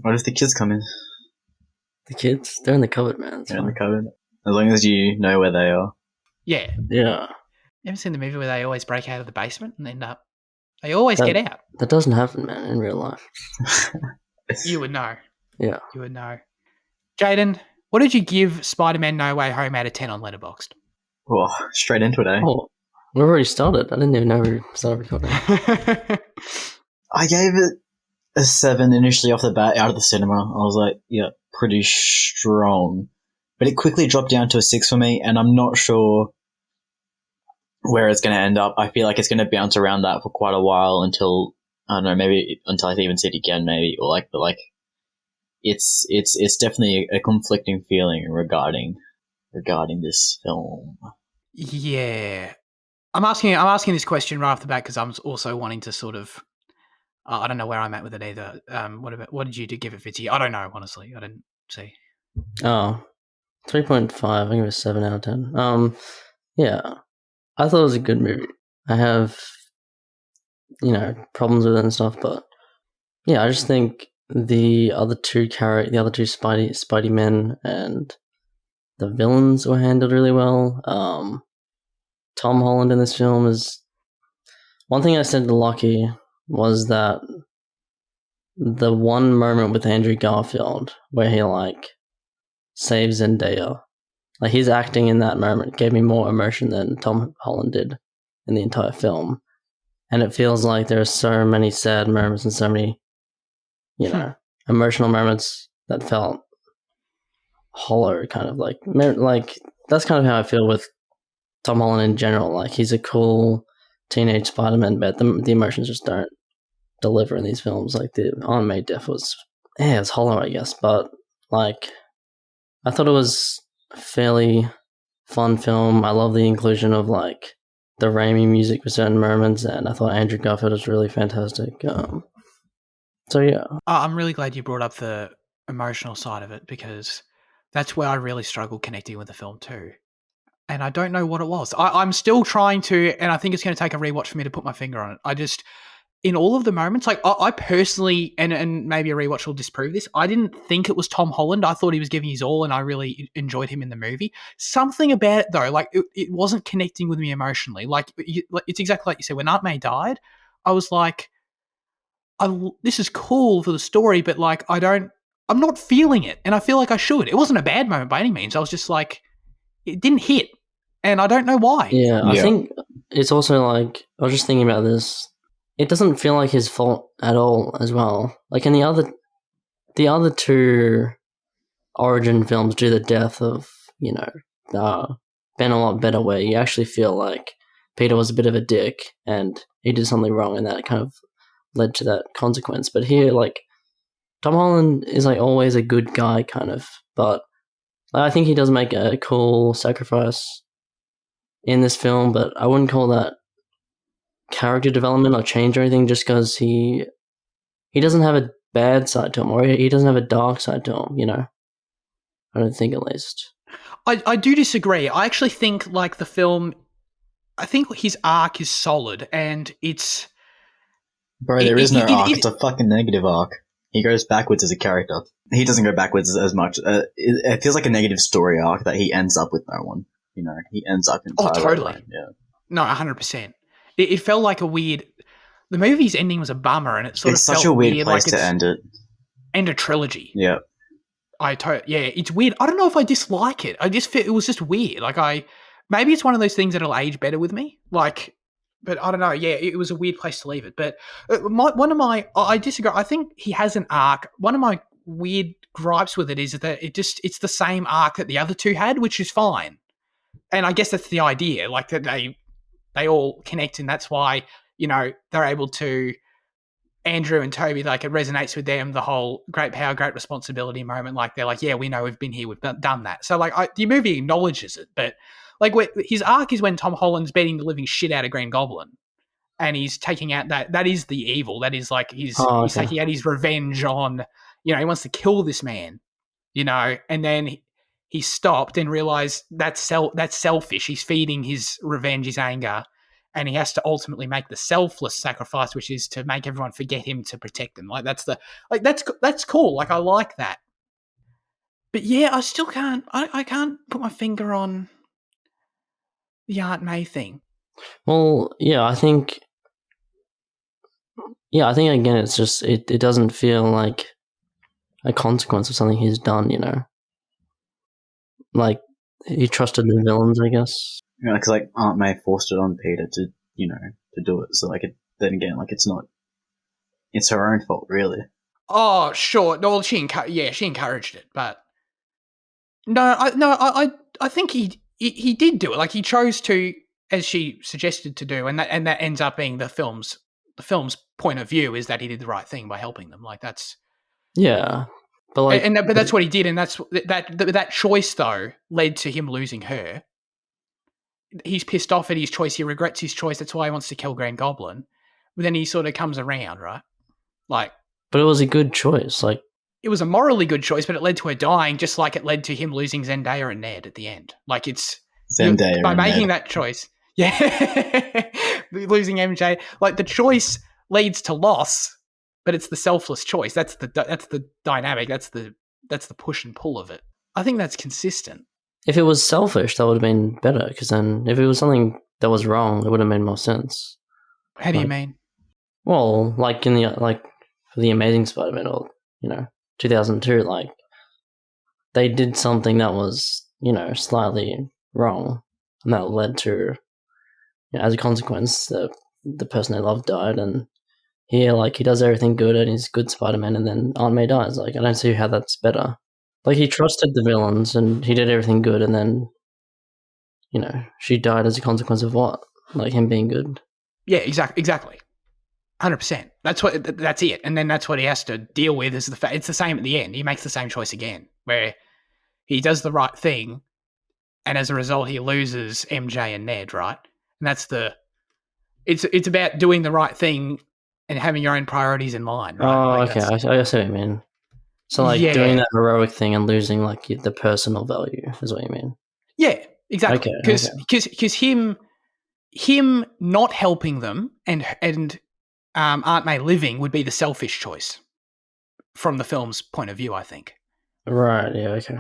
What if the kids come in? The kids, they're in the cupboard, man. It's They're in the fine. cupboard. As long as you know where they are. Yeah. Yeah. You ever seen the movie where they always break out of the basement and end up? They always get out. That doesn't happen, man, in real life. You would know. Yeah. You would know. Jaden, what did you give Spider-Man No Way Home out of 10 on Letterboxd? Oh, straight into it, eh? Oh, we've already started. I didn't even know we started recording. I gave it a 7 initially off the bat out of the cinema. I was like, yeah, pretty strong. But it quickly dropped down to a 6 for me, and I'm not sure where it's going to end up. I feel like it's going to bounce around that for quite a while until, I don't know, maybe until I even see it again, maybe, or like, but like, it's definitely a conflicting feeling regarding this film. Yeah. I'm asking this question right off the bat because I'm also wanting to sort of, I don't know where I'm at with it either. What did you give it, Fitzy? I don't know, honestly. I didn't see. Oh, 3.5. I think it was 7 out of 10. Yeah, I thought it was a good movie. I have, problems with it and stuff, but yeah, I just think the other two Spidey men and the villains were handled really well. Tom Holland in this film is... One thing I said to Lockie was that the one moment with Andrew Garfield where he, saves Zendaya, his acting in that moment gave me more emotion than Tom Holland did in the entire film. And it feels like there are so many sad moments and so many, emotional moments that felt hollow, kind of that's kind of how I feel with Tom Holland in general. He's a cool teenage Spider-Man, but the emotions just don't deliver in these films. The Aunt May death was, it's hollow, I guess, but I thought it was a fairly fun film. I love the inclusion of the Raimi music for certain moments, and I thought Andrew Garfield was really fantastic. So yeah, I'm really glad you brought up the emotional side of it because that's where I really struggled connecting with the film too. And I don't know what it was. I'm still trying to, and I think it's going to take a rewatch for me to put my finger on it. In all of the moments, I personally, and maybe a rewatch will disprove this, I didn't think it was Tom Holland. I thought he was giving his all, and I really enjoyed him in the movie. Something about it, though, it wasn't connecting with me emotionally. It's exactly like you said, when Aunt May died, I was like, this is cool for the story, but I'm not feeling it, and I feel like I should. It wasn't a bad moment by any means. I was just like, it didn't hit, and I don't know why. Yeah, I think it's also I was just thinking about this. It doesn't feel like his fault at all as well. In the other two origin films do the death of, Ben a lot better, where you actually feel like Peter was a bit of a dick and he did something wrong and that kind of led to that consequence. But here, Tom Holland is always a good guy kind of, but I think he does make a cool sacrifice in this film, but I wouldn't call that character development or change or anything, just because he doesn't have a bad side to him, or he doesn't have a dark side to him, I don't think, at least. I do disagree. I actually think the film, I think his arc is solid, and it's... Bro, there is no arc. It's a fucking negative arc. He goes backwards as a character. He doesn't go backwards as much. It feels like a negative story arc that he ends up with no one. He ends up in... Oh, totally. Alone. Yeah. No, 100%. It felt like a weird... The movie's ending was a bummer, and it sort of felt weird. It's such a weird place to end it. End a trilogy. Yeah. It's weird. I don't know if I dislike it. I just feel it was just weird. Maybe it's one of those things that'll age better with me. But I don't know. Yeah, it was a weird place to leave it. But I disagree. I think he has an arc. One of my weird gripes with it is that it's the same arc that the other two had, which is fine. And I guess that's the idea, that they all connect, and that's why, they're able to, Andrew and Toby, it resonates with them, the whole great power, great responsibility moment. They're like, yeah, we know, we've been here, we've done that. So the movie acknowledges it, but his arc is when Tom Holland's beating the living shit out of Green Goblin, and he's taking out that is the evil. That is he's taking out his revenge on, he wants to kill this man, and then he stopped and realized that's selfish. He's feeding his revenge, his anger, and he has to ultimately make the selfless sacrifice, which is to make everyone forget him to protect them. Like that's cool. Like I like that. But yeah, I still can't. I can't put my finger on the Aunt May thing. Well, yeah, I think again, it's just it doesn't feel like a consequence of something he's done. Like he trusted the villains, I guess. Because like Aunt May forced it on Peter to to do it. So like then again, like it's her own fault, really. Oh, sure. No, she encouraged it, but I think he did do it. Like he chose to, as she suggested to do, and that ends up being the film's point of view is that he did the right thing by helping them. Like that's but like, but that's what he did, and that's that choice though led to him losing her. He's pissed off at his choice. He regrets his choice. That's why he wants to kill Green Goblin. But then he sort of comes around, right? Like, but it was a good choice. Like, it was a morally good choice, but it led to her dying, just like it led to him losing Zendaya and Ned at the end. Like, it's Zendaya by and making Ned. that choice. Yeah, losing MJ. Like the choice leads to loss, but it's the selfless choice. That's the dynamic. That's the push and pull of it. I think that's consistent. If it was selfish, that would have been better. Because then, if it was something that was wrong, it would have made more sense. How do you mean? Well, like for the Amazing Spider-Man, or 2002, like they did something that was slightly wrong, and that led to, as a consequence, the person they loved died, and he does everything good and he's good Spider-Man, and then Aunt May dies. Like I don't see how that's better. Like he trusted the villains and he did everything good, and then she died as a consequence of what? Like him being good. Yeah, exactly. 100%. That's it. And then that's what he has to deal with is the fact it's the same at the end. He makes the same choice again, where he does the right thing, and as a result, he loses MJ and Ned, right? And that's it's about doing the right thing and having your own priorities in mind, right? Oh, Like okay. I see what you mean. So, doing that heroic thing and losing, the personal value is what you mean. Yeah, exactly. Okay. Because him not helping them and Aunt May living would be the selfish choice from the film's point of view, I think. Right, yeah, okay.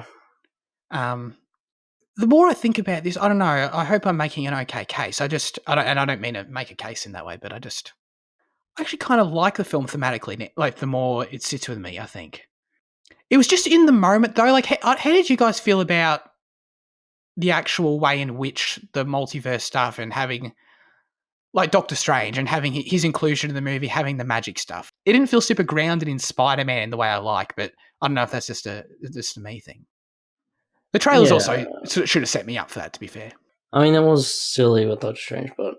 The more I think about this, I don't know, I hope I'm making an okay case. I don't mean to make a case in that way, but I actually kind of like the film thematically, like the more it sits with me, I think. It was just in the moment, though, like, how did you guys feel about the actual way in which the multiverse stuff and having, like, Doctor Strange and having his inclusion in the movie, having the magic stuff? It didn't feel super grounded in Spider-Man the way I like, but I don't know if that's just a me thing. The trailers also should have set me up for that, to be fair. I mean, it was silly with Doctor Strange, but,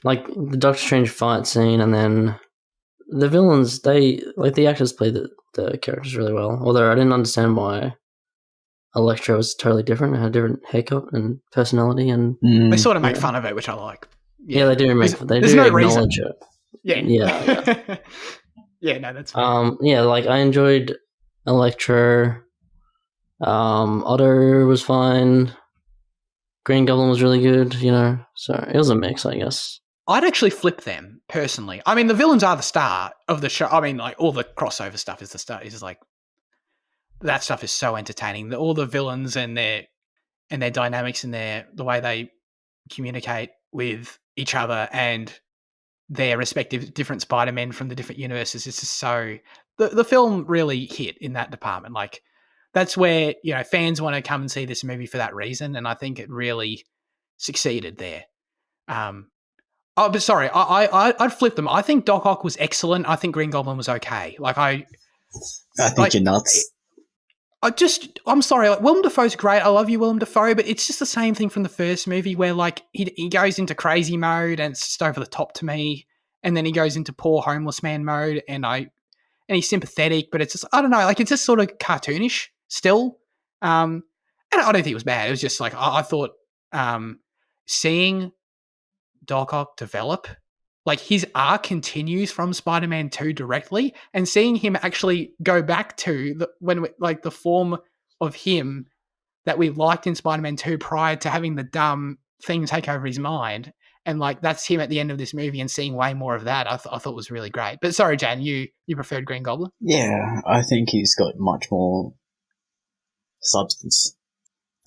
like, the Doctor Strange fight scene and then the villains, the actors played the characters really well. Although I didn't understand why Elektra was totally different and had a different haircut and personality, and they sort of make fun of it, which I like. Yeah, they do there's no acknowledge reason. it. Yeah. Yeah, no, that's fine. I enjoyed Elektra. Otto was fine. Green Goblin was really good, so it was a mix, I guess. I'd actually flip them, personally. I mean, the villains are the star of the show. I mean, like, all the crossover stuff is the star. It's like, that stuff is so entertaining. All the villains and their dynamics and the way they communicate with each other and their respective different Spider-Men from the different universes is just so... The film really hit in that department. Like, that's where, fans want to come and see this movie for that reason, and I think it really succeeded there. But sorry, I'd flip them. I think Doc Ock was excellent. I think Green Goblin was okay. Like I think you're nuts. I'm sorry. Like, Willem Dafoe's great. I love you, Willem Dafoe, but it's just the same thing from the first movie where, like, he goes into crazy mode and it's just over the top to me, and then he goes into poor homeless man mode, and he's sympathetic, but it's just, I don't know, like, it's just sort of cartoonish still. And I don't think it was bad. It was just like I thought seeing Doc Ock develop, like, his arc continues from Spider-Man 2 directly, and seeing him actually go back to the form of him that we liked in Spider-Man 2 prior to having the dumb thing take over his mind, and like that's him at the end of this movie, and seeing way more of that, I thought was really great. But sorry, Jan, you preferred Green Goblin? Yeah, I think he's got much more substance.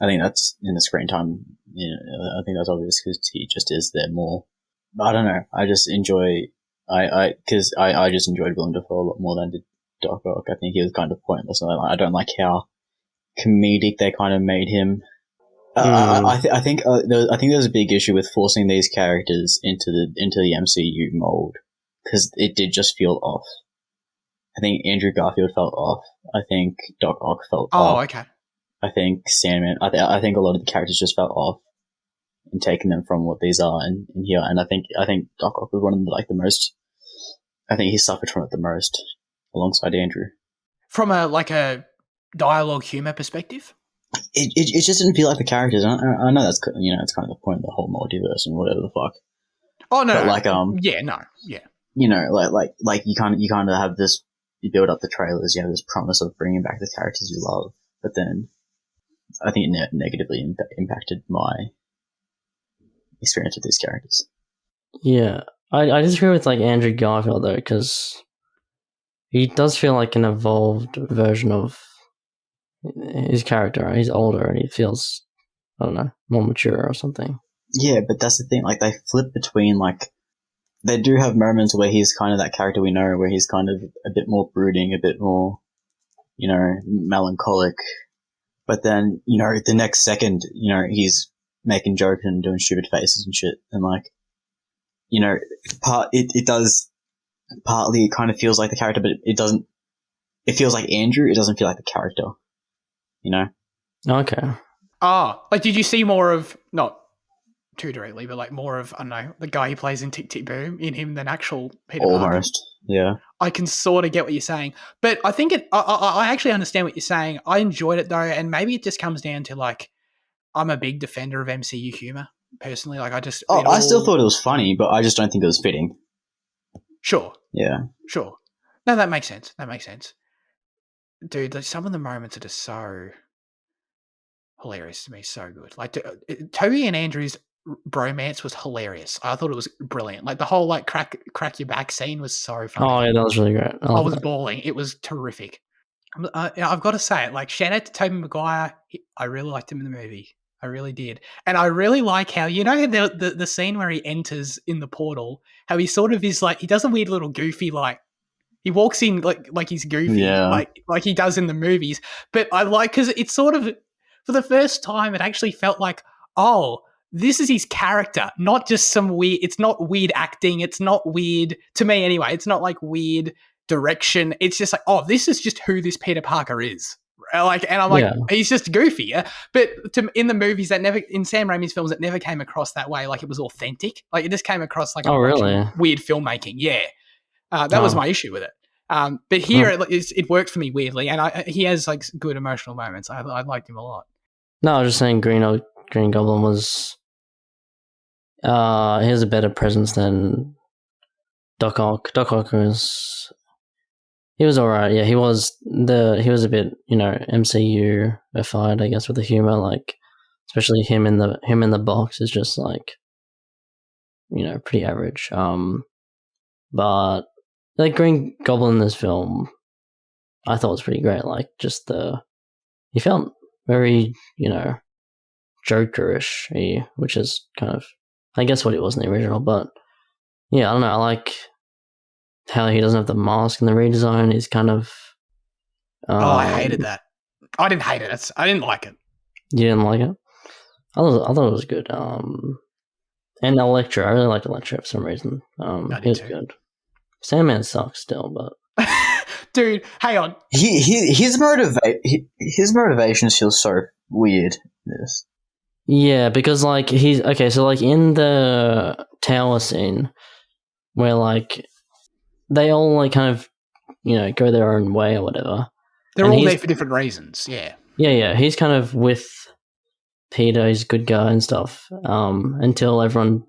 I think that's in the screen time. I think that's obvious because he just is there more. I don't know. I just enjoy. I just enjoyed Willem Dafoe a lot more than I did Doc Ock. I think he was kind of pointless. I don't like how comedic they kind of made him. I think there's a big issue with forcing these characters into the MCU mold because it did just feel off. I think Andrew Garfield felt off. I think Doc Ock felt off. Oh, okay. I think Sandman. I think a lot of the characters just felt off in taking them from what these are in here. And I think Doc Ock was one of the most. I think he suffered from it the most, alongside Andrew. From a dialogue humor perspective. It just didn't feel like the characters. I know that's it's kind of the point of the whole multiverse and whatever the fuck. Oh no! But yeah. You kind of have this. You build up the trailers. You have this promise of bringing back the characters you love, but then I think it negatively impacted my experience with these characters. Yeah, I disagree with Andrew Garfield though, because he does feel like an evolved version of his character. He's older and he feels, I don't know, more mature or something. Yeah, but that's the thing. They flip between they do have moments where he's kind of that character we know, where he's kind of a bit more brooding, a bit more, melancholic. But then, the next second, he's making jokes and doing stupid faces and shit. And it does partly, it kind of feels like the character, but it doesn't. It feels like Andrew. It doesn't feel like the character. Okay. Did you see more of, not too directly, but more of, I don't know, the guy who plays in Tick Tick Boom in him than actual Peter Parker? Almost, yeah. I can sort of get what you're saying, but I think I actually understand what you're saying. I enjoyed it though, and maybe it just comes down to I'm a big defender of MCU humor personally. I still thought it was funny, but I just don't think it was fitting. Sure. Yeah. Sure. No, that makes sense. Dude, some of the moments are just so hilarious to me, so good. Toby and Andrew's bromance was hilarious. I thought it was brilliant. The whole crack your back scene was so funny. Oh yeah, that was really great. I was bawling. It was terrific. I've got to say it. Shout out to Tobey Maguire. I really liked him in the movie. I really did. And I really like how, the scene where he enters in the portal, how he sort of is he does a weird little goofy, he walks in like he's goofy, yeah. like he does in the movies. But I because it's sort of, for the first time, it actually felt oh, this is his character, not just some weird, it's not weird acting. It's not weird, to me anyway, it's not weird direction. It's just oh, this is just who this Peter Parker is. And I'm he's just goofy. Yeah? But in the movies, in Sam Raimi's films, it never came across that way. It was authentic. It just came across really? Weird filmmaking. Yeah. That was my issue with it. But here it worked for me weirdly, and he has good emotional moments. I liked him a lot. No, I was just saying Green Goblin was he has a better presence than Doc Ock. Doc Ock he was alright. Yeah, he was a bit MCU-ified, I guess, with the humor. Especially him in the box is just pretty average. But Green Goblin in this film, I thought was pretty great. He felt very, Jokerish, which is kind of, I guess, what it was in the original. But yeah, I don't know. I like how he doesn't have the mask in the redesign. He's kind of. I hated that. I didn't hate it. I didn't like it. You didn't like it? I thought it was good. And Elektra, I really liked Elektra for some reason. He was good. Sandman sucks still, but dude, hang on. His motivations feel so weird in this. Yeah, because he's okay. So in the tower scene, where they all kind of go their own way or whatever. They're all there for different reasons. Yeah. Yeah. He's kind of with Peter. He's a good guy and stuff. Until everyone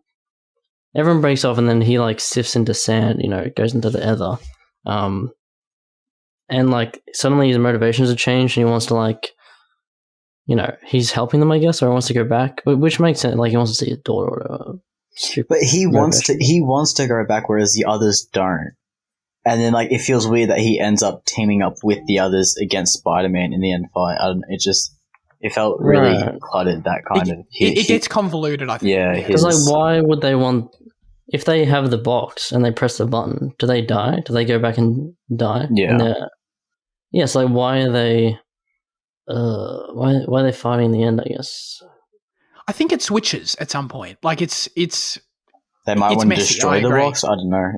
breaks off, and then he sifts into sand, goes into the ether. And suddenly his motivations have changed, and he wants to he's helping them, I guess, or he wants to go back, which makes sense. He wants to see his daughter or whatever. Stupid. But he wants Motivation. to. He wants to go back, whereas the others don't. And then, like, it feels weird that he ends up teaming up with the others against Spider-Man in the end fight. I don't know, it felt really Right. cluttered, that kind of... It gets convoluted, I think. Yeah, Because like, why would they want? If they have the box and they press the button, do they die? Do they go back and die? Yeah. Yes. Like, why are they? Why are they fighting in the end? I guess. I think it switches at some point. Like it's They might it's want to messy, destroy I the agree. box. I don't know.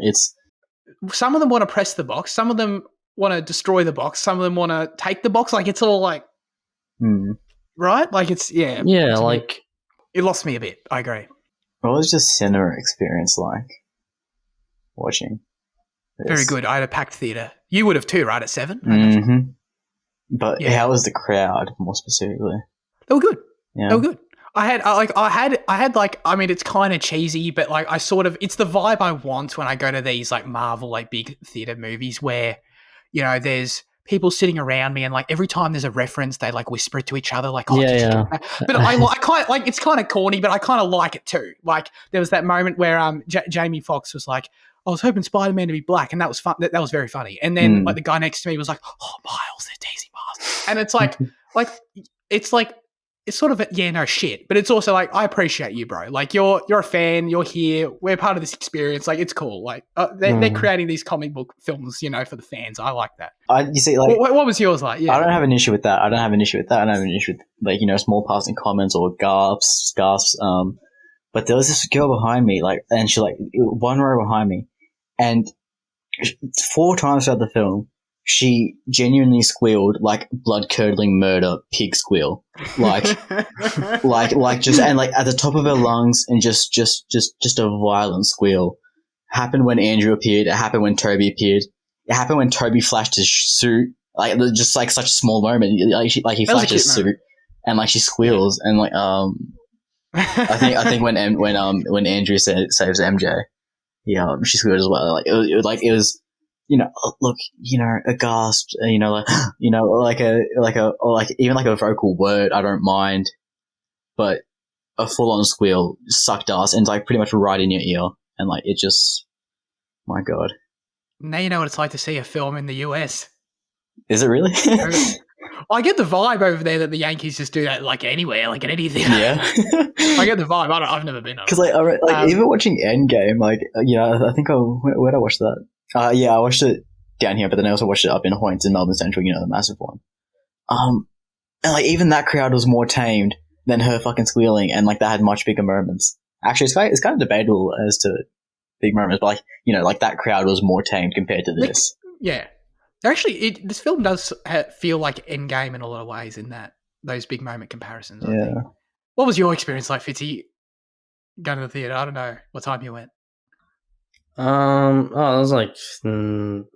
some of them want to press the box, some of them want to destroy the box, some of them want to take the box. Like it's all like right. Like it's Yeah. Like it lost me a bit. I agree. What was your cinema experience like watching this? Very good. I had a packed theater. You would have too, right? At 7. Mm-hmm. But Yeah. how was the crowd, more specifically? They were good. Yeah. They were good. I had like, I mean, it's kind of cheesy, but like it's the vibe I want when I go to these like Marvel, like big theater movies where, you know, there's people sitting around me and like every time there's a reference, they like whisper it to each other, like, oh, did you get that? But I kind of like, it's kind of corny, but I kind of like it too. Like there was that moment where Jamie Foxx was like, I was hoping Spider-Man to be black, and that was fun. That was very funny. And then like the guy next to me was like, oh, Miles, they're Daisy Miles, and it's like it's sort of no shit, but it's also like, I appreciate you, bro. Like you're a fan, you're here, we're part of this experience. Like it's cool. Like they're creating these comic book films, you know, for the fans. I like that. You see, like, what was yours like? Yeah, I don't have an issue with that. I don't have an issue with like, you know, small passing comments or gasps. But there was this girl behind me, like, and she like one row behind me, and 4 times throughout the film, she genuinely squealed like blood curdling murder pig squeal, like just, and like at the top of her lungs, and just a violent squeal. Happened when Andrew appeared. It happened when Toby appeared. It happened when Toby flashed his suit. Like just like such a small moment. He flashed his suit, and like she squeals, and like I think when Andrew saves MJ, she squealed as well. Like it was. You know, look, you know, a gasp, you know, like, you know, like even like a vocal word, I don't mind, but a full-on squeal sucked ass, and like pretty much right in your ear, and like it just, my god. Now you know what it's like to see a film in the US. Is it really? I get the vibe over there that the Yankees just do that like anywhere, like at anything. Yeah. I get the vibe. I've never been on. Because like even watching Endgame, like, you know, I think where did I watch that? Yeah, I watched it down here, but then I also watched it up in Hoyts in Melbourne Central, you know, the massive one. And like even that crowd was more tamed than her fucking squealing, and like that had much bigger moments. Actually, it's kind of debatable as to big moments, but like, you know, like that crowd was more tamed compared to this. Yeah, actually, this film does feel like Endgame in a lot of ways in that those big moment comparisons. I think. What was your experience like, Fitzy? Going to the theater? I don't know what time you went. It was like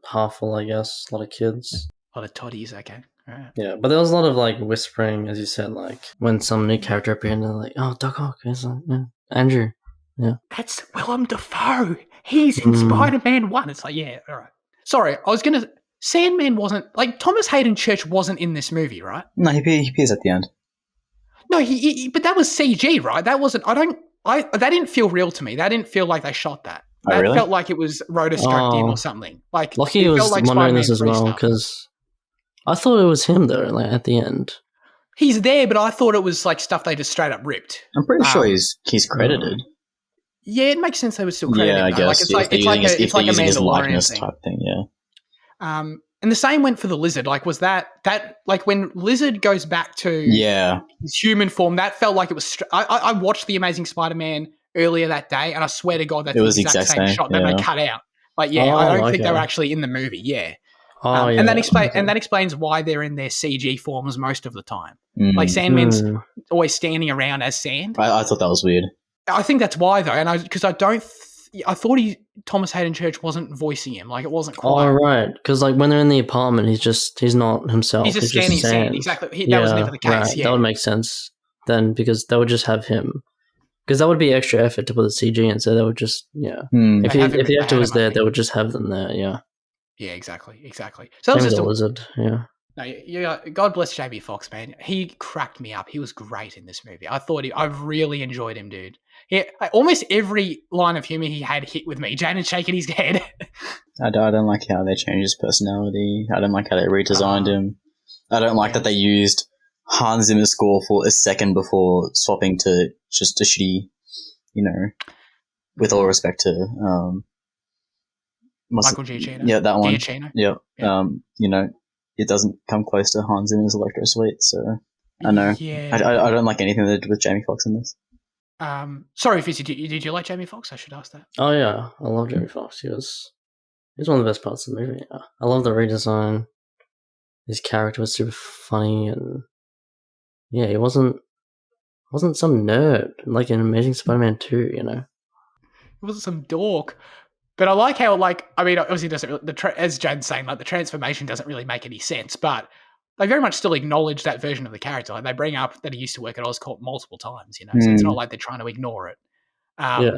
half full, I guess. A lot of kids. A lot of toddies, okay. Right. Yeah, but there was a lot of like whispering, as you said, like when some new character appeared, and they're like, "Oh, Doc Ock," it's like, yeah, Andrew, yeah, that's Willem Dafoe. He's in Spider-Man 1. It's like, yeah, all right. Sorry, I was gonna. Sandman wasn't like Thomas Hayden Church wasn't in this movie, right? No, he appears at the end. No, he but that was CG, right? That wasn't. That didn't feel real to me. That didn't feel like they shot that. That felt like it was rotoscoped in or something. Like Lucky was like wondering this as well, because I thought it was him though. Like at the end, he's there, but I thought it was like stuff they just straight up ripped. I'm pretty sure he's credited. Yeah, it makes sense they would still credit him. I guess like, it's like a Mandalorian type thing. Yeah. And the same went for the lizard. Like, was that like when Lizard goes back to his human form? That felt like it was. I watched The Amazing Spider-Man earlier that day, and I swear to God, that's the exact same shot that they cut out. Like, I don't think they were actually in the movie. Yeah. And that explains why they're in their CG forms most of the time. Like Sandman's always standing around as sand. I thought that was weird. I think that's why though, and I thought Thomas Hayden Church wasn't voicing him. Like it wasn't quite. Oh right, because like when they're in the apartment, he's not himself. He's just standing sand. Exactly. That was never the case. Right. Yeah. That would make sense then, because they would just have him. Because that would be extra effort to put the CG in, so they would just If the actor was there, they would just have them there. Yeah. Yeah. Exactly. So that was just a lizard. Yeah. No, yeah. God bless Jamie Foxx, man. He cracked me up. He was great in this movie. I really enjoyed him, dude. Almost every line of humor he had hit with me. Janen's shaking his head. I don't like how they changed his personality. I don't like how they redesigned him. I don't like that they used Hans Zimmer's score for a second before swapping to just a shitty, with all respect to Michael Giacchino. Yeah, that one. Giacchino. Yeah. It doesn't come close to Hans Zimmer's Electro Suite, so I know. Yeah. I don't like anything they did with Jamie Foxx in this. Sorry, Fizzy, did you like Jamie Foxx? I should ask that. Oh yeah, I love Jamie Foxx. He was one of the best parts of the movie. I love the redesign. His character was super funny, and yeah, he wasn't some nerd like in Amazing Spider-Man 2. He wasn't some dork. But I like how, obviously, as Jad's saying, the transformation doesn't really make any sense, but they very much still acknowledge that version of the character. Like, they bring up that he used to work at Oscorp multiple times, so it's not like they're trying to ignore it. Yeah.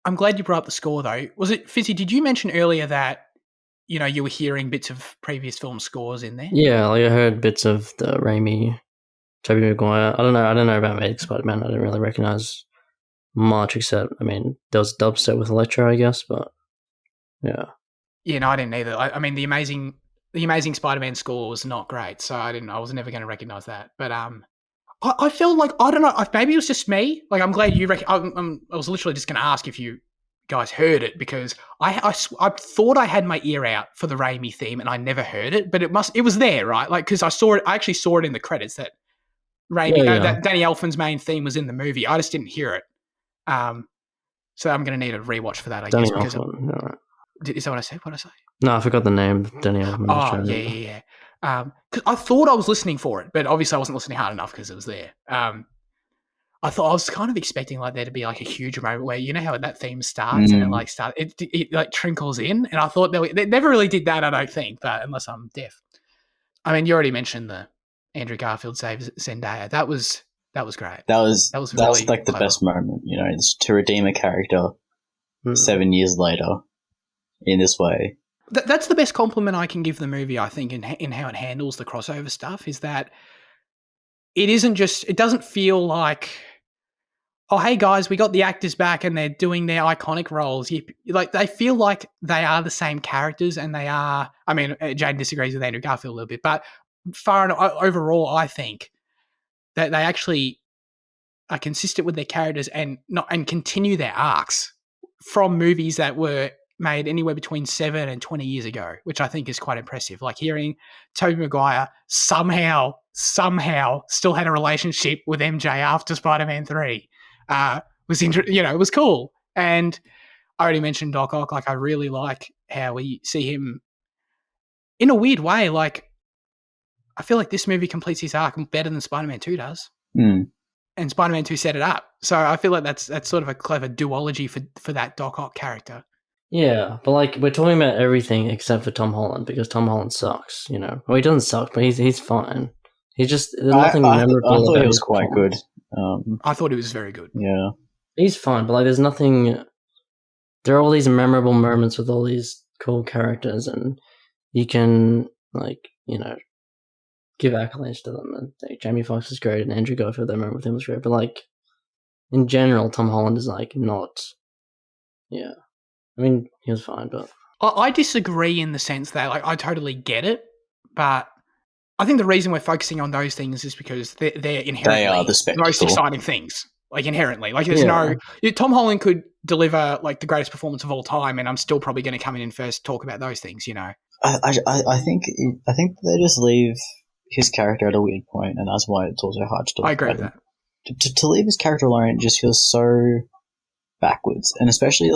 I'm glad you brought up the score, though. Was it, Fizzy, did you mention earlier that, you were hearing bits of previous film scores in there? Yeah, I heard bits of the Raimi, Tobey Maguire. I don't know about Amazing Spider-Man. I didn't really recognize much, except, there was dubstep with Electro, I guess, but yeah. Yeah, no, I didn't either. The Amazing Spider-Man score was not great, so I was never going to recognize that. But I felt like, I don't know, maybe it was just me. Like, I'm glad you I was literally just going to ask if you guys heard it, because I thought I had my ear out for the Raimi theme and I never heard it, but it was there, right? Like, because I actually saw it in the credits that Raimi, that Danny Elfman's main theme was in the movie. I just didn't hear it. So I'm going to need a rewatch for that, I guess. Because is that what I said? What did I say? No, I forgot the name. Danny Elfman. Oh, yeah. Because I thought I was listening for it, but obviously I wasn't listening hard enough because it was there. I was kind of expecting there to be a huge moment where, how that theme starts and it trickles in, and I thought they never really did that, I don't think, but unless I'm deaf. You already mentioned the Andrew Garfield saves Zendaya. That was great. That was really the clever. best moment, to redeem a character 7 years later in this way. That's the best compliment I can give the movie, I think, in how it handles the crossover stuff, is that it doesn't feel like, oh, hey guys, we got the actors back and they're doing their iconic roles. They feel like they are the same characters, and they are, Jane disagrees with Andrew Garfield a little bit, but overall, I think that they actually are consistent with their characters and continue their arcs from movies that were made anywhere between 7 and 20 years ago, which I think is quite impressive. Like, hearing Tobey Maguire somehow still had a relationship with MJ after Spider-Man 3 it was cool. And I already mentioned Doc Ock. I really like how we see him in a weird way. I feel like this movie completes his arc better than Spider-Man 2 does. Mm. And Spider-Man 2 set it up. So I feel like that's sort of a clever duology for that Doc Ock character. Yeah, but we're talking about everything except for Tom Holland, because Tom Holland sucks, Well, he doesn't suck, but he's fine. He's just, there's nothing memorable. I thought he was quite good. I thought he was very good. Yeah. He's fine, but there's nothing, there are all these memorable moments with all these cool characters, and you can, give accolades to them. And Jamie Foxx is great, and Andrew Garfield, that moment with him was great, but in general, Tom Holland is not, yeah. He was fine, but I disagree in the sense that I totally get it, but I think the reason we're focusing on those things is because they're inherently the most exciting things. Inherently, there's Tom Holland could deliver the greatest performance of all time, and I'm still probably going to come in first, talk about those things. I think they just leave his character at a weird point, and that's why it's also hard to talk. I agree with that. To leave his character alone just feels so backwards, and especially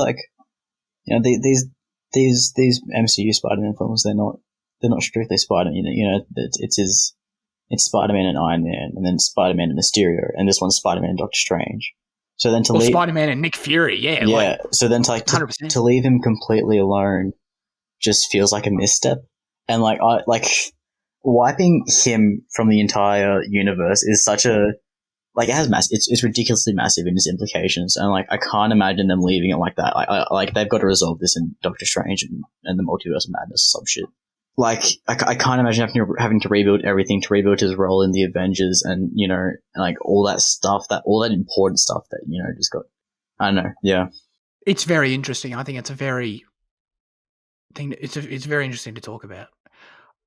these MCU Spider-Man films, they're not strictly Spider-Man. It's Spider-Man and Iron Man, and then Spider-Man and Mysterio, and this one's Spider-Man and Doctor Strange. So then leave Spider-Man and Nick Fury, so then to leave him completely alone just feels like a misstep, and wiping him from the entire universe is such a it has it's ridiculously massive in its implications, and I can't imagine them leaving it like that. They've got to resolve this in Doctor Strange and the Multiverse of Madness or some shit. like I can't imagine having to rebuild everything, to rebuild his role in the Avengers, and like all that stuff, all that important stuff that just got. I don't know. Yeah, it's very interesting. I think it's a very thing. It's very interesting to talk about.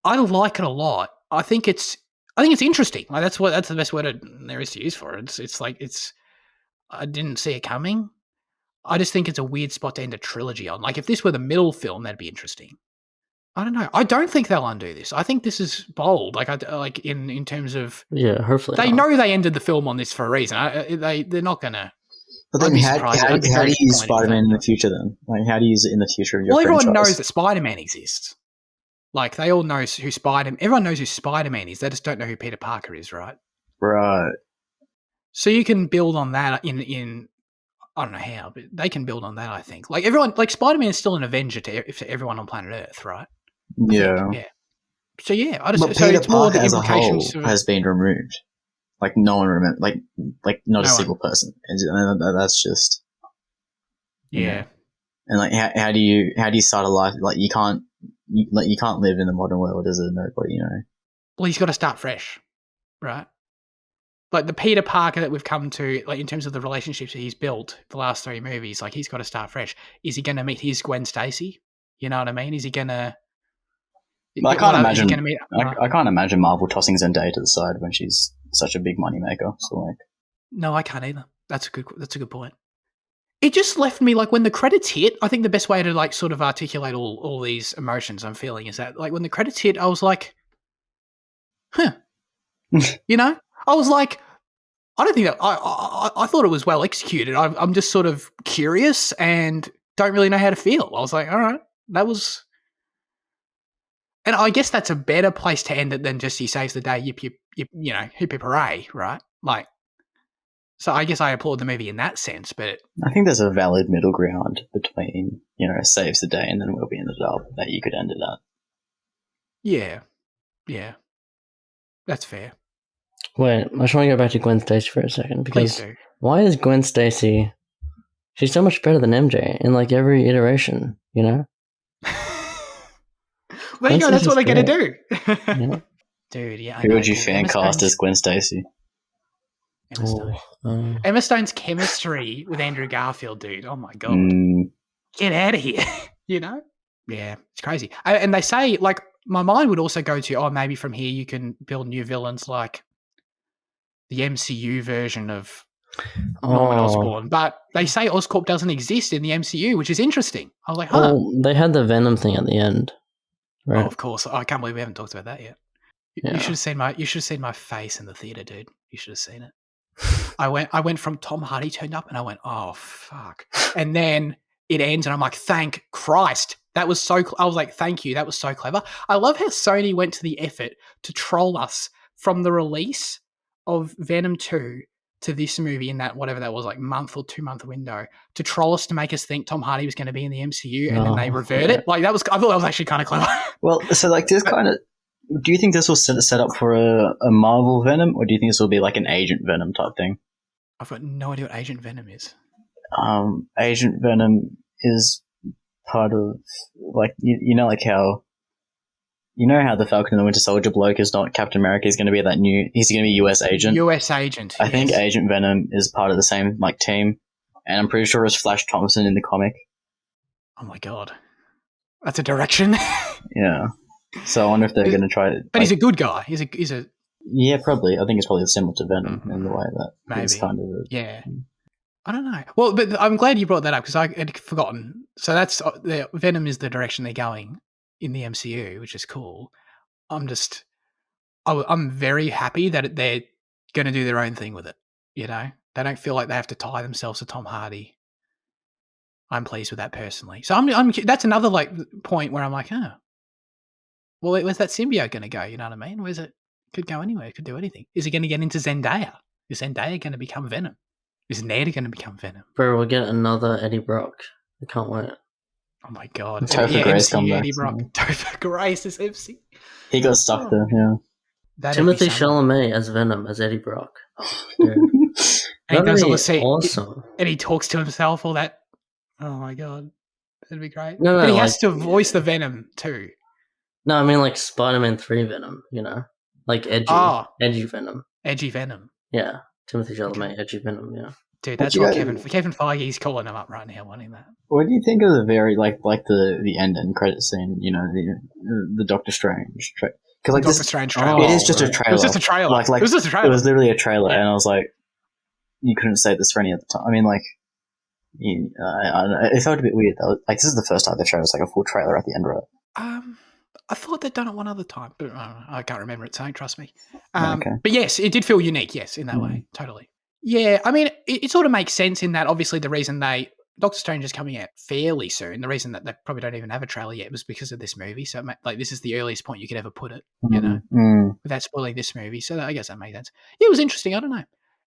I like it a lot. I think it's interesting. Like that's the best word there is to use for it. It's like I didn't see it coming. I just think it's a weird spot to end a trilogy on. Like if this were the middle film, that'd be interesting. I don't know. I don't think they'll undo this. I think this is bold. Like in terms of hopefully they not. know they ended the film on this for a reason. They're not gonna. but then how do you use Spider-Man in the future then? Like how do you use it in the future of your franchise? Everyone knows that Spider-Man exists. Like they all know who everyone knows who Spider-Man is. They just don't know who Peter Parker is, right? Right. So you can build on that in I don't know how, but they can build on that. I think like everyone, like Spider-Man is still an Avenger to everyone on planet Earth, right? Yeah. Yeah. So yeah, but Peter Parker as a whole has been removed. Like no one remember, like not a single person. And that's just yeah. And like how do you start a life like you can't live in the modern world as a nobody, Well, he's got to start fresh, right? Like the Peter Parker that we've come to, like in terms of the relationships that he's built the last 3 movies, like he's got to start fresh. Is he going to meet his Gwen Stacy? You know what I mean? Is he going to? I can't imagine. I can't imagine Marvel tossing Zendaya to the side when she's such a big moneymaker. So like, no, I can't either. That's a good point. It just left me like when the credits hit. I think the best way to like sort of articulate all these emotions I'm feeling is that like when the credits hit, I was like, huh, I was like, I don't think that I thought it was well executed. I'm just sort of curious and don't really know how to feel. I was like, all right, that was. And I guess that's a better place to end it than just he saves the day, yip, hip, hip, hooray, right? Like, so I guess I applaud the movie in that sense, but... I think there's a valid middle ground between, saves the day and then we'll be in the dub that you could end it at. Yeah. That's fair. Wait, I just want to go back to Gwen Stacy for a second, because why is Gwen Stacy... She's so much better than MJ in, like, every iteration, There you go, that's what they're going to do. Yeah. Dude, yeah. Who would you fan cast as Gwen Stacy? Emma Stone. Emma Stone's chemistry with Andrew Garfield, dude. Oh my god. Get out of here. Yeah, it's crazy. And they say, like, my mind would also go to, maybe from here you can build new villains like the MCU version of Norman Osborn. But they say Oscorp doesn't exist in the MCU, which is interesting. I was like, Well, they had the Venom thing at the end. Right? Oh, of course. I can't believe we haven't talked about that yet. Yeah. You should have seen my face in the theater, dude. You should have seen it. I went from Tom Hardy turned up and I went, oh fuck. And then it ends and I'm like, thank Christ. That was so I was like, thank you. That was so clever. I love how Sony went to the effort to troll us from the release of Venom 2 to this movie in that whatever that was, like month or 2 month window, to troll us to make us think Tom Hardy was going to be in the MCU, and then they revert it. Like I thought that was actually kind of clever. Well, so like this kind of. Do you think this will set up for a Marvel Venom, or do you think this will be like an Agent Venom type thing? I've got no idea what Agent Venom is. Agent Venom is part of like like how the Falcon and the Winter Soldier bloke is not Captain America. He's going to be he's going to be US agent. US agent. I think Agent Venom is part of the same like team, and I'm pretty sure it's Flash Thompson in the comic. Oh my god, that's a direction. Yeah. So I wonder if they're going to try it. But he's a good guy. He's a. Yeah, probably. I think it's probably similar to Venom in the way that it's kind of. Yeah. I don't know. Well, but I'm glad you brought that up because I had forgotten. So that's Venom is the direction they're going in the MCU, which is cool. I'm very happy that they're going to do their own thing with it. They don't feel like they have to tie themselves to Tom Hardy. I'm pleased with that personally. So I'm that's another like point where I'm like, well, where's that symbiote going to go? You know what I mean? Where's it? Could go anywhere. It could do anything. Is it going to get into Zendaya? Is Zendaya going to become Venom? Is Ned going to become Venom? Bro, we'll get another Eddie Brock. I can't wait. Oh my god. Topher Grace come back. Eddie Brock. Topher Grace is MC. He got stuck there, yeah. Timothy Chalamet as Venom, as Eddie Brock. Oh, dude. And he does all the scene. Awesome. And he talks to himself, all that. Oh my god. That'd be great. No, but he has to voice the Venom too. No, I mean like Spider-Man 3 Venom, like edgy Venom. Edgy Venom. Yeah, Timothy Chalamet, edgy Venom. Yeah, Dude, What that's you what got- Kevin Feige's calling him up right now, wanting that. What do you think of the very like the end credit scene? The Doctor Strange, because like Doctor this, Strange Oh, trailer. it is just a right. trailer. It was just a trailer. Like it was just a trailer. It was literally a trailer, Yeah. and I was like, you couldn't say this for any other time. I mean, like, it felt a bit weird though. Like this is the first time they've shown us like a full trailer at the end, right? I thought they'd done it one other time, but I can't remember it saying, trust me. Okay. But yes, it did feel unique, yes, in that way, totally. Yeah, I mean, it sort of makes sense in that obviously the reason Doctor Strange is coming out fairly soon, the reason that they probably don't even have a trailer yet was because of this movie, so like this is the earliest point you could ever put it, without spoiling this movie, so I guess that made sense. Yeah, it was interesting, I don't know.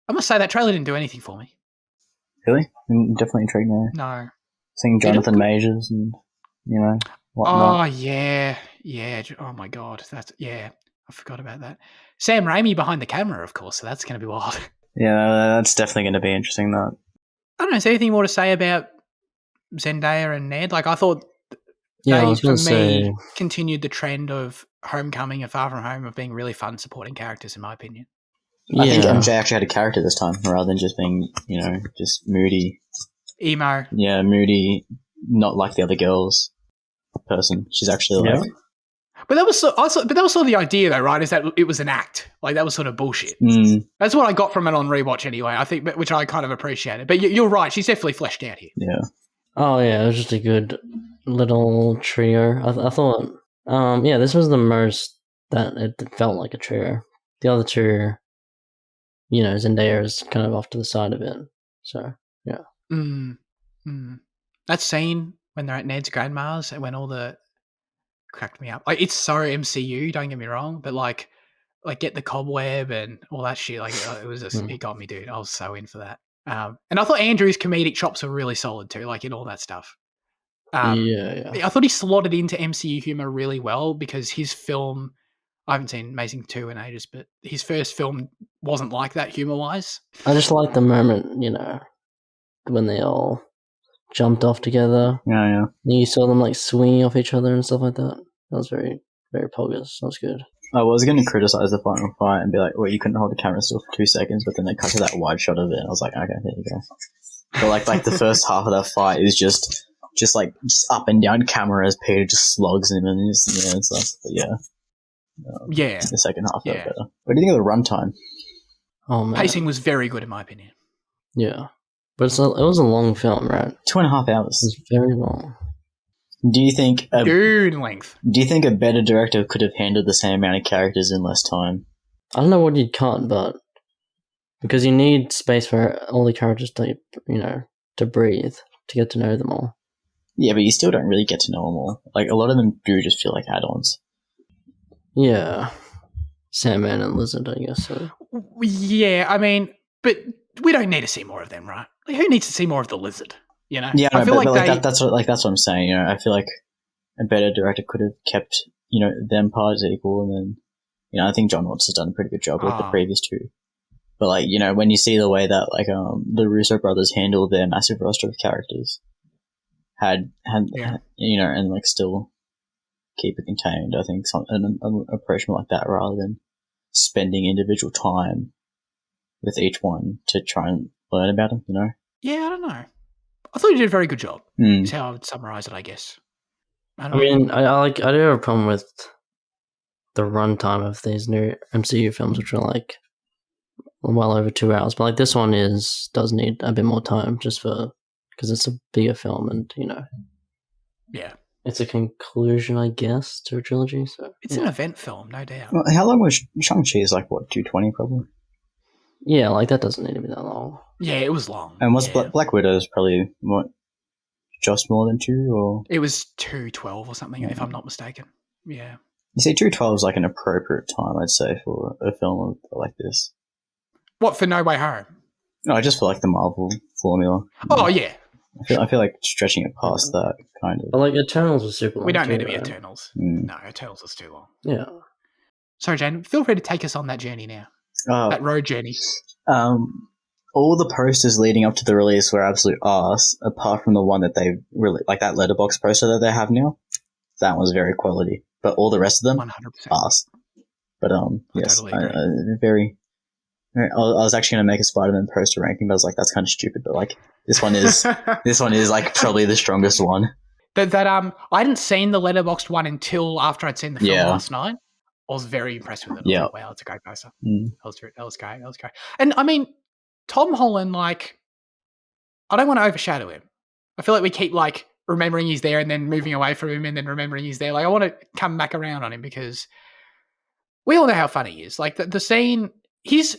I must say that trailer didn't do anything for me. Really? Definitely intrigued now. No. Seeing Jonathan Majors and whatnot. Oh, yeah. Oh, my God. I forgot about that. Sam Raimi behind the camera, of course, so that's going to be wild. Yeah, that's definitely going to be interesting. That I don't know. Is there anything more to say about Zendaya and Ned? Like, I thought Yeah, I they, was for going to say, me, continued the trend of Homecoming and Far From Home of being really fun supporting characters, in my opinion. I think yeah, MJ actually had a character this time, rather than just being just moody. Emo. Yeah, moody, not like the other girls. Person. She's actually like. But that was sort of the idea, though, right? Is that it was an act, like that was sort of bullshit. That's what I got from it on rewatch, anyway. I think, which I kind of appreciated. But you're right; she's definitely fleshed out here. Yeah. Oh yeah, it was just a good little trio. I thought, this was the most that it felt like a trio. The other two, Zendaya is kind of off to the side of it. So yeah. That scene when they're at Ned's grandma's and when all the cracked me up. Like it's so MCU, don't get me wrong, but like get the cobweb and all that shit. Like it was just it got me, dude. I was so in for that. And I thought Andrew's comedic chops were really solid too, like in all that stuff. Yeah. I thought he slotted into MCU humor really well because his film, I haven't seen Amazing 2 in ages, but his first film wasn't like that humor wise. I just like the moment, when they all jumped off together. Yeah. And you saw them like swinging off each other and stuff like that. That was very, very pogus. That was good. I was going to criticize the final fight and be like, well, you couldn't hold the camera still for 2 seconds, but then they cut to that wide shot of it, and I was like, okay, there you go. But like the first half of that fight is just up and down camera as Peter just slogs him and it's like, but yeah. The second half got better. What do you think of the runtime? Oh man, Pacing was very good in my opinion. Yeah, but it was a long film, right? 2.5 hours. It was very long. Do you think Dune length? Do you think a better director could have handled the same amount of characters in less time? I don't know what you'd cut, but because you need space for all the characters to to breathe, to get to know them all. Yeah, but you still don't really get to know them all. Like a lot of them do just feel like add-ons. Yeah, Sandman and Lizard, I guess. So. Yeah, I mean, but we don't need to see more of them, right? Like, who needs to see more of the Lizard? Yeah, I feel that's what I'm saying. I feel like a better director could have kept them parts equal, and then I think John Watts has done a pretty good job with the previous two. But like when you see the way that the Russo brothers handled their massive roster of characters, and like still keep it contained. I think an approach more like that rather than spending individual time with each one to try and learn about them. Yeah, I don't know. I thought you did a very good job. Is how I would summarize it, I guess. I mean, I do have a problem with the runtime of these new MCU films, which are like well over 2 hours. But like this one does need a bit more time, just because it's a bigger film, and yeah, it's a conclusion, I guess, to a trilogy. So it's an event film, no doubt. Well, how long was Shang-Chi? Is like what, 220 probably? Yeah, like that doesn't need to be that long. Yeah, it was long. And was Black Widow is probably what, just more than 2, or it was 2:12 or something, if I'm not mistaken. Yeah. You see, 2:12 is like an appropriate time, I'd say, for a film like this. What, for No Way Home? No, I just feel like the Marvel formula. Oh yeah. I feel like stretching it past that kind of. But like Eternals was super long. We don't need to too, be right? Eternals. Mm. No, Eternals was too long. Yeah. Sorry, Jane. Feel free to take us on that journey now. That road journey. All the posters leading up to the release were absolute arse, apart from the one that they really like, that Letterboxd poster that they have now. That was very quality. but all the rest of them 100%. pass. But yes, totally agree. I was actually going to make a Spider-Man poster ranking, but I was like, that's kind of stupid. But like, this one is like probably the strongest one. That I hadn't seen the Letterboxd one until after I'd seen the film last night. I was very impressed with it. I was like, wow, it's a great poster. That was great. And I mean, Tom Holland, like, I don't want to overshadow him. I feel like we keep like remembering he's there and then moving away from him and then remembering he's there. Like, I want to come back around on him because we all know how funny he is. Like the scene, his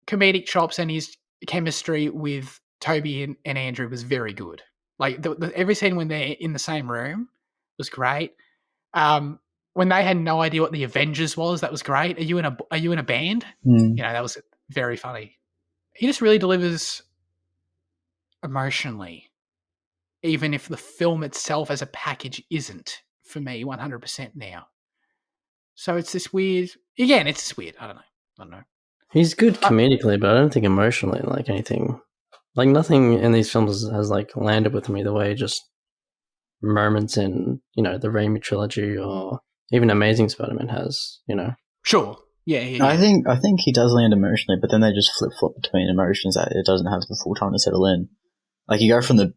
comedic chops and his chemistry with Toby and Andrew was very good. Like every scene when they're in the same room was great. When they had no idea what the Avengers was, that was great. Are you in a band? You know, that was very funny. He just really delivers emotionally, even if the film itself as a package isn't for me 100% now. So it's this weird. Again, it's just weird. I don't know. He's good comedically, but I don't think emotionally, like anything. Like nothing in these films has like landed with me the way just moments in, you know, the Raimi trilogy or even Amazing Spider-Man has, you know. Sure. Yeah. I think he does land emotionally, but then they just flip-flop between emotions that it doesn't have the full time to settle in. Like you go from the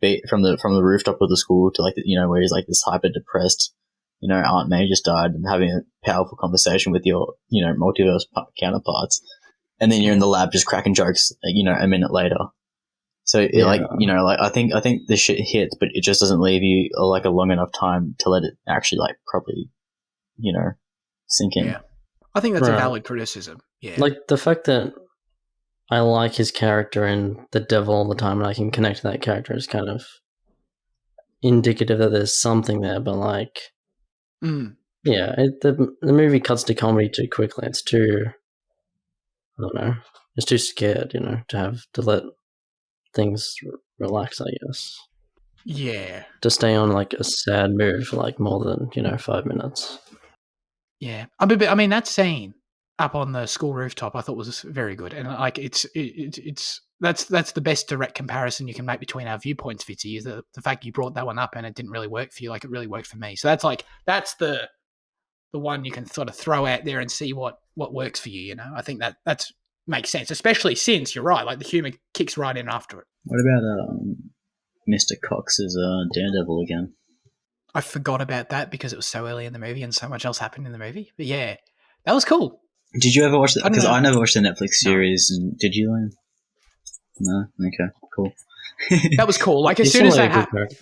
rooftop of the school to like you know where he's like this hyper depressed, you know, Aunt May just died and having a powerful conversation with your, you know, multiverse counterparts, and then you're in the lab just cracking jokes, you know, a minute later. So like, you know, like I think the shit hits, but it just doesn't leave you like a long enough time to let it actually like properly, you know, sink in. Yeah, I think that's a valid criticism. Yeah, like the fact that I like his character and the devil all the time, and I can connect to that character is kind of indicative that there's something there. But like, yeah, the movie cuts to comedy too quickly. It's too, I don't know, it's too scared, you know, to let things relax, I guess. Yeah. To stay on like a sad mood for like more than, you know, 5 minutes. Yeah. I mean that scene up on the school rooftop I thought was very good. And like it's that's the best direct comparison you can make between our viewpoints, Fitzy, is the fact you brought that one up and it didn't really work for you like it really worked for me. So that's the one you can sort of throw out there and see what works for you, you know. I think that's makes sense, especially since you're right, like the humor kicks right in after it. What about Mr. Cox's Daredevil again? I forgot about that because it was so early in the movie and so much else happened in the movie. But yeah, that was cool. Did you ever watch that? Because I never watched the Netflix series. No. And did you, Liam? No? Okay, cool. That was cool. Like as soon as that happened.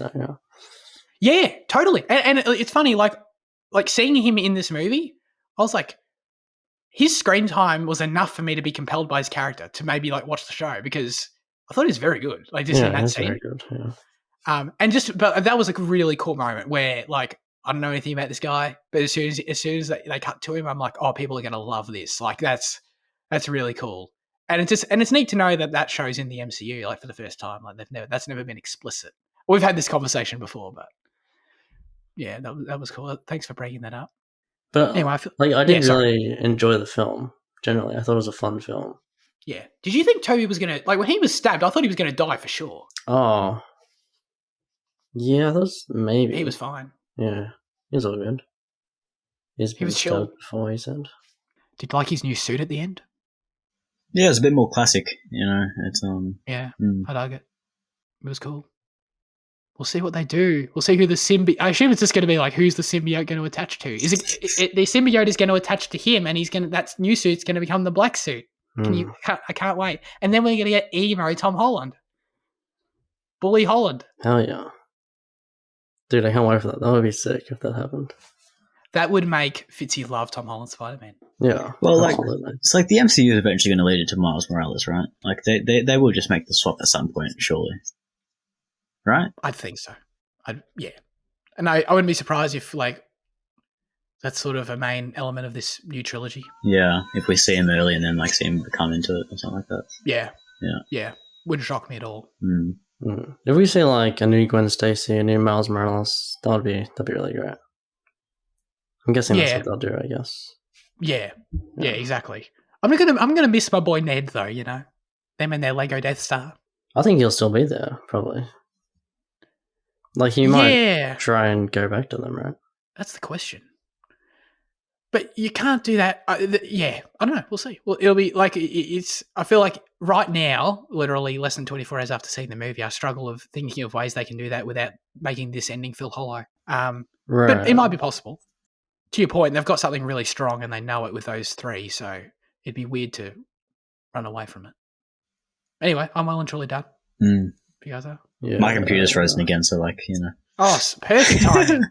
Yeah, totally. And it's funny, like seeing him in this movie, I was like, his screen time was enough for me to be compelled by his character to maybe like watch the show because I thought he was very good. Like just in that scene. Very good, yeah. But that was like a really cool moment where like I don't know anything about this guy, but as soon as they cut to him, I'm like, oh, people are gonna love this. Like that's really cool, and it's neat to know that shows in the MCU like for the first time. Like that's never been explicit. We've had this conversation before, but yeah, that was cool. Thanks for bringing that up. But anyway, I did really enjoy the film. Generally, I thought it was a fun film. Yeah. Did you think Toby was gonna when he was stabbed? I thought he was gonna die for sure. Oh. Yeah, that's maybe. He was fine. Yeah, he was all good. He was chill before, he said. Did you like his new suit at the end? Yeah, it's a bit more classic, you know. It's Yeah, I dug it. It was cool. We'll see what they do. We'll see who the symbiote. I assume it's just going to be like, who's the symbiote going to attach to? Is it the symbiote is going to attach to him, and that new suit's going to become the black suit. I can't wait. And then we're going to get emo Tom Holland, bully Holland. Hell yeah, dude! I can't wait for that. That would be sick if that happened. That would make Fitzy love Tom Holland Spider-Man. Yeah, well, absolutely. It's like the MCU is eventually going to lead it to Miles Morales, right? Like they will just make the swap at some point, surely. Right? I'd think so. Yeah. And I wouldn't be surprised if, like, that's sort of a main element of this new trilogy. Yeah, if we see him early and then, like, see him come into it or something like that. Yeah. Wouldn't shock me at all. If we see, like, a new Gwen Stacy, a new Miles Morales, that'd be really great. I'm guessing that's what they'll do, I guess. Yeah, exactly. I'm gonna miss my boy Ned, though, you know? Them and their Lego Death Star. I think he'll still be there, probably. Like, he might try and go back to them, right? That's the question. But you can't do that. Yeah, I don't know. We'll see. Well, it'll be like it's. I feel like right now, literally less than 24 hours after seeing the movie, I struggle of thinking of ways they can do that without making this ending feel hollow. But it might be possible. To your point, they've got something really strong and they know it with those three, so it'd be weird to run away from it. Anyway, I'm well and truly done. You guys are? My computer's frozen again, so Oh, perfect timing.